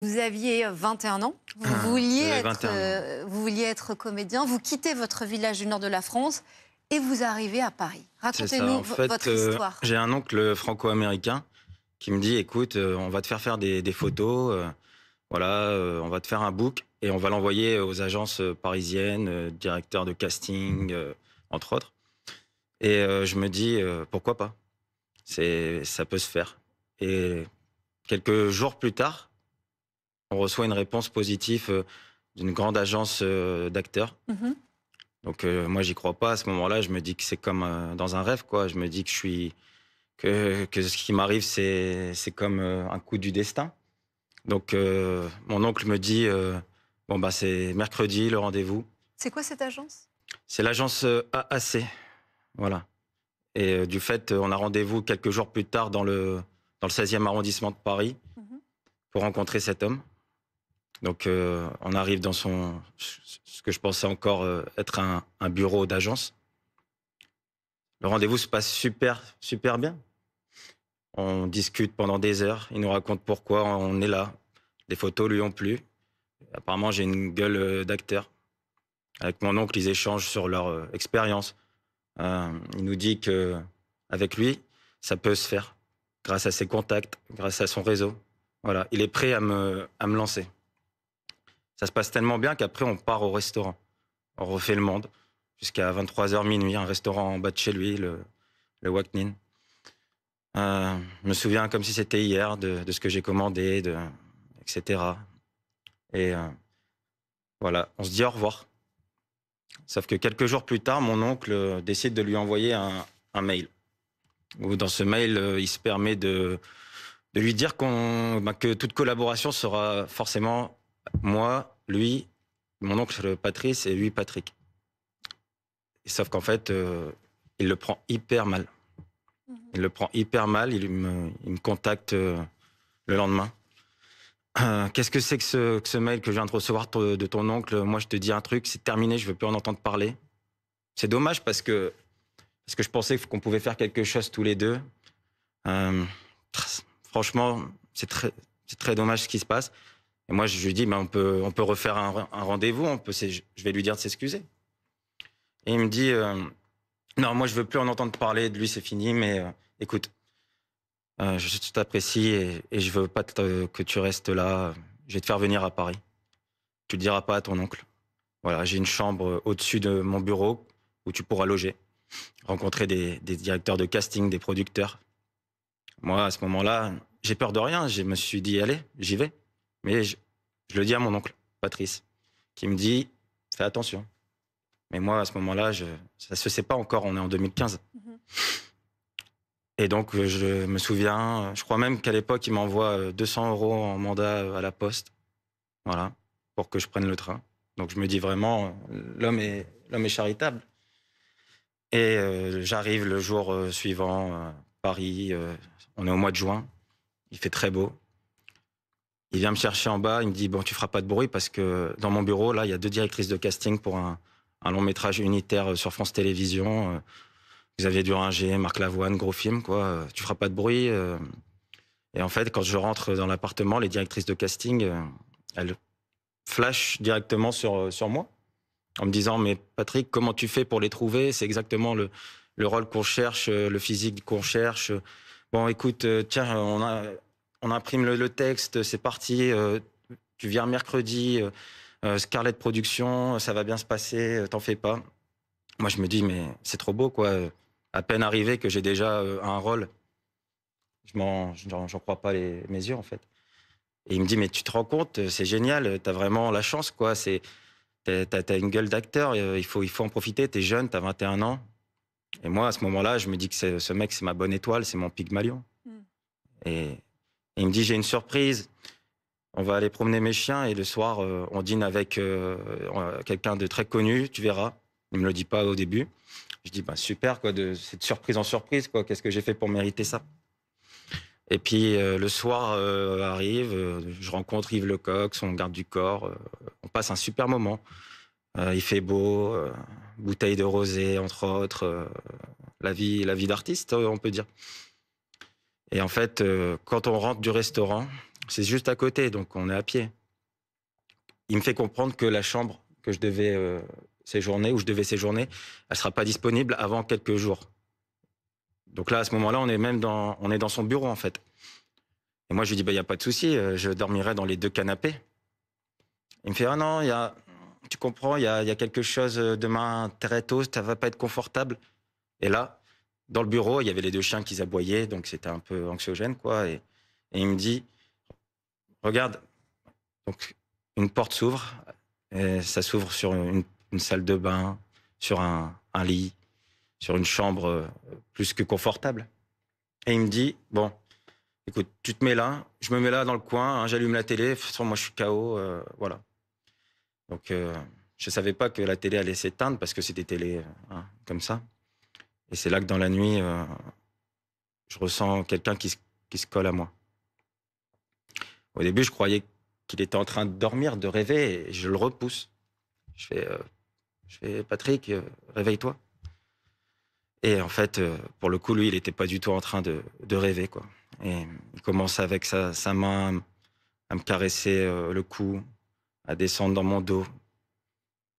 Vous aviez 21 ans, J'avais 21 ans. vous vouliez être comédien, vous quittez votre village du nord de la France et vous arrivez à Paris. C'est ça. Racontez-nous En fait, votre histoire. j'ai un oncle franco-américain qui me dit: «Écoute, on va te faire des photos, voilà, on va te faire un book et on va l'envoyer aux agences, parisiennes, directeurs de casting, entre autres». Et je me dis: «Pourquoi pas? Ça peut se faire». Et quelques jours plus tard, on reçoit une réponse positive, d'une grande agence, d'acteurs. Mhm. Donc moi, j'y crois pas à ce moment-là. Je me dis que c'est comme, dans un rêve, quoi. Je me dis que ce qui m'arrive, c'est comme, un coup du destin. Donc mon oncle me dit, «Bon, bah, c'est mercredi le rendez-vous». C'est quoi cette agence? C'est l'agence, AAC, voilà. Et du fait, on a rendez-vous quelques jours plus tard dans le 16e arrondissement de Paris Mhm. pour rencontrer cet homme. Donc on arrive dans ce que je pensais encore, être un bureau d'agence. Le rendez-vous se passe super bien. On discute pendant des heures. Il nous raconte pourquoi on est là. Les photos lui ont plu. Apparemment, j'ai une gueule, d'acteur. Avec mon oncle, ils échangent sur leur, expérience. Il nous dit que avec lui, ça peut se faire grâce à ses contacts, grâce à son réseau. Voilà, il est prêt à me lancer. Ça se passe tellement bien qu'après, on part au restaurant. On refait le monde jusqu'à 23h minuit, un restaurant en bas de chez lui, le Wak Nin. Je me souviens comme si c'était hier de ce que j'ai commandé, etc. Et voilà, on se dit au revoir. Sauf que quelques jours plus tard, mon oncle décide de lui envoyer un mail. Où dans ce mail, il se permet de lui dire que toute collaboration sera forcément moi, lui, mon oncle Patrice et lui Patrick. Et sauf qu'en fait, il le prend hyper mal. Mhm. Il le prend hyper mal, il me contacte le lendemain. Qu'est-ce que c'est que ce mail que je viens de recevoir de ton oncle? Moi, je te dis un truc, c'est terminé, je veux plus en entendre parler. C'est dommage parce que je pensais qu'on pouvait faire quelque chose tous les deux. Euh, Franchement, c'est très dommage ce qui se passe. Et moi, je lui dis, ben, on peut refaire un rendez-vous, je vais lui dire de s'excuser. Et il me dit, non, moi, je veux plus en entendre parler de lui, c'est fini, mais écoute, je t'apprécie et je veux pas que tu restes là. Je vais te faire venir à Paris. Tu le diras pas à ton oncle. Voilà, j'ai une chambre au-dessus de mon bureau où tu pourras loger, rencontrer des directeurs de casting, des producteurs. Moi, à ce moment-là, j'ai peur de rien. Je me suis dit, allez, j'y vais. Mais je le dis à mon oncle, Patrice, qui me dit, fais attention. Mais moi, à ce moment-là, ça se sait pas encore, on est en 2015. Mhm. Et donc, je me souviens, je crois même qu'à l'époque, il m'envoie 200 € en mandat à la poste, voilà, pour que je prenne le train. Donc, je me dis vraiment, l'homme est charitable. Et j'arrive le jour suivant, Paris, on est au mois de juin, il fait très beau. Il vient me chercher en bas, il me dit, bon, tu feras pas de bruit parce que dans mon bureau, là, il y a 2 directrices de casting pour un long métrage unitaire sur France Télévisions. Xavier Duringer, Marc Lavoine, gros film, quoi. Tu feras pas de bruit. Et en fait, quand je rentre dans l'appartement, les directrices de casting, elles flashent directement sur moi en me disant, mais Patrick, comment tu fais pour les trouver? C'est exactement le rôle qu'on cherche, le physique qu'on cherche. Bon, écoute, tiens, on imprime le texte, c'est parti. Tu viens mercredi, Scarlett Productions, ça va bien se passer, t'en fais pas. Moi, je me dis, mais c'est trop beau, quoi. À peine arrivé que j'ai déjà un rôle. J'en crois pas mes yeux, en fait. Et il me dit, mais tu te rends compte, c'est génial, t'as vraiment la chance, quoi. T'as une gueule d'acteur, il faut en profiter, t'es jeune, t'as 21 ans. Et moi, à ce moment-là, je me dis que ce mec, c'est ma bonne étoile, c'est mon Pygmalion. Mm. Et il me dit, j'ai une surprise. On va aller promener mes chiens et le soir, on dîne avec quelqu'un de très connu, tu verras. Il me le dit pas au début. Je dis, bah, super, quoi, c'est de surprise en surprise, quoi. Qu'est-ce que j'ai fait pour mériter ça? Et puis, le soir arrive, je rencontre Yves Lecoq, son garde du corps. On passe un super moment. Il fait beau, bouteille de rosé, entre autres. La vie d'artiste, on peut dire. Et en fait, quand on rentre du restaurant, c'est juste à côté, donc on est à pied. Il me fait comprendre que la chambre que je devais séjourner, où je devais séjourner, elle sera pas disponible avant quelques jours. Donc là, à ce moment-là, on est dans son bureau, en fait. Et moi, je lui dis, bah, il n'y a pas de souci, je dormirai dans les 2 canapés. Il me fait, ah non, tu comprends, il y a quelque chose demain très tôt, ça va pas être confortable. Et là, dans le bureau, il y avait les 2 chiens qui aboyaient, donc c'était un peu anxiogène, quoi. Et il me dit, regarde, donc une porte s'ouvre, et ça s'ouvre sur une salle de bain, sur un lit, sur une chambre plus que confortable. Et il me dit, bon, écoute, tu te mets là, je me mets là dans le coin, hein, j'allume la télé, de toute façon, moi je suis KO, voilà. Donc je savais pas que la télé allait s'éteindre parce que c'était télé comme ça. Et c'est là que dans la nuit, je ressens quelqu'un qui se colle à moi. Au début, je croyais qu'il était en train de dormir, de rêver, et je le repousse. Je fais Patrick, réveille-toi. Et en fait, pour le coup, lui, il n'était pas du tout en train de rêver, quoi. Et il commence avec sa main à me caresser le cou, à descendre dans mon dos.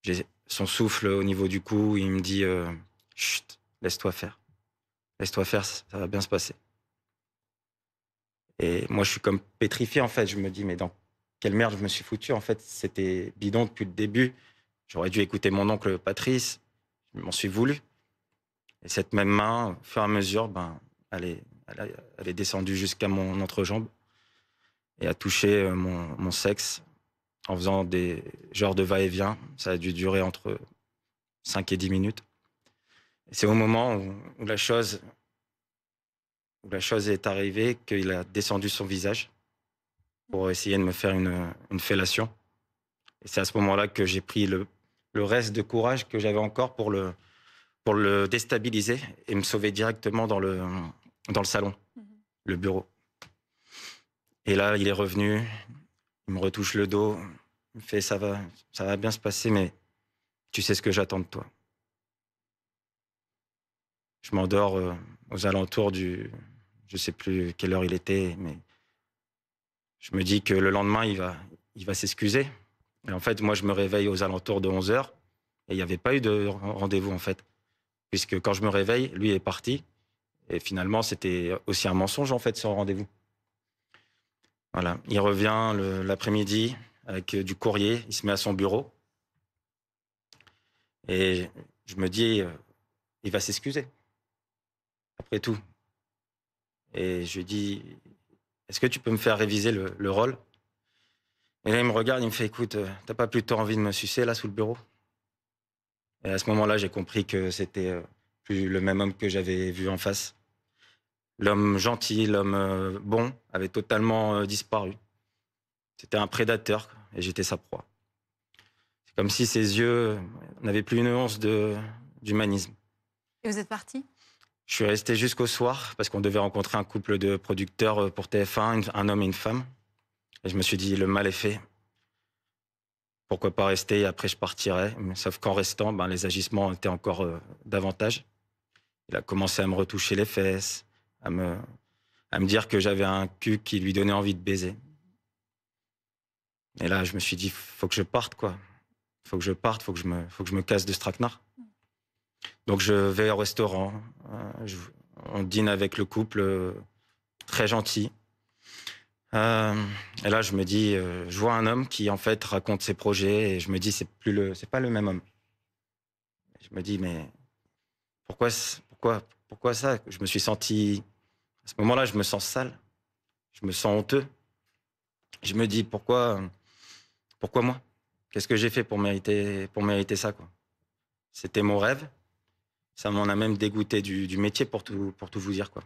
J'ai son souffle au niveau du cou, il me dit chut, laisse-toi faire. Laisse-toi faire, ça va bien se passer. Et moi, je suis comme pétrifié, en fait. Je me dis, mais dans quelle merde je me suis foutu? En fait, c'était bidon depuis le début. J'aurais dû écouter mon oncle Patrice. Je m'en suis voulu. Et cette même main, au fur et à mesure, elle est descendue jusqu'à mon entrejambe et a touché mon sexe en faisant des genres de va-et-vient. Ça a dû durer entre 5 et 10 minutes. Et c'est au moment où la chose est arrivée qu'il a descendu son visage pour essayer de me faire une fellation. Et c'est à ce moment-là que j'ai pris le reste de courage que j'avais encore pour le déstabiliser et me sauver directement dans le salon, le bureau. Et là, il est revenu, il me retouche le dos, il me fait ça va bien se passer, mais tu sais ce que j'attends de toi. Je m'endors aux alentours je sais plus quelle heure il était, mais je me dis que le lendemain, il va s'excuser. Et en fait, moi, je me réveille aux alentours de 11 heures et il n'y avait pas eu de rendez-vous, en fait. Puisque quand je me réveille, lui est parti. Et finalement, c'était aussi un mensonge, en fait, ce rendez-vous. Voilà. Il revient l'après-midi avec du courrier. Il se met à son bureau. Et je me dis, il va s'excuser. Après tout. Et je lui dis, est-ce que tu peux me faire réviser le rôle? Et là, il me regarde, il me fait, écoute, t'as pas plutôt envie de me sucer, là, sous le bureau? Et à ce moment-là, j'ai compris que c'était plus le même homme que j'avais vu en face. L'homme gentil, l'homme bon avait totalement disparu. C'était un prédateur et j'étais sa proie. C'est comme si ses yeux n'avaient plus une once d'humanisme. Et vous êtes parti? Je suis resté jusqu'au soir parce qu'on devait rencontrer un couple de producteurs pour TF1, un homme et une femme. Et je me suis dit, le mal est fait. Pourquoi pas rester et après je partirai. Sauf qu'en restant, les agissements étaient encore davantage. Il a commencé à me retoucher les fesses, à me dire que j'avais un cul qui lui donnait envie de baiser. Et là, je me suis dit, faut que je parte, quoi. Faut que je parte, faut que je me casse de ce traquenard. Donc je vais au restaurant, on dîne avec le couple, très gentil. Et là, je me dis, je vois un homme qui en fait raconte ses projets et je me dis, c'est pas le même homme. Je me dis, mais pourquoi ça? Je me suis senti, à ce moment-là, je me sens sale, je me sens honteux. Je me dis, pourquoi moi? Qu'est-ce que j'ai fait pour mériter ça, quoi? C'était mon rêve. Ça m'en a même dégoûté du métier pour tout vous dire, quoi.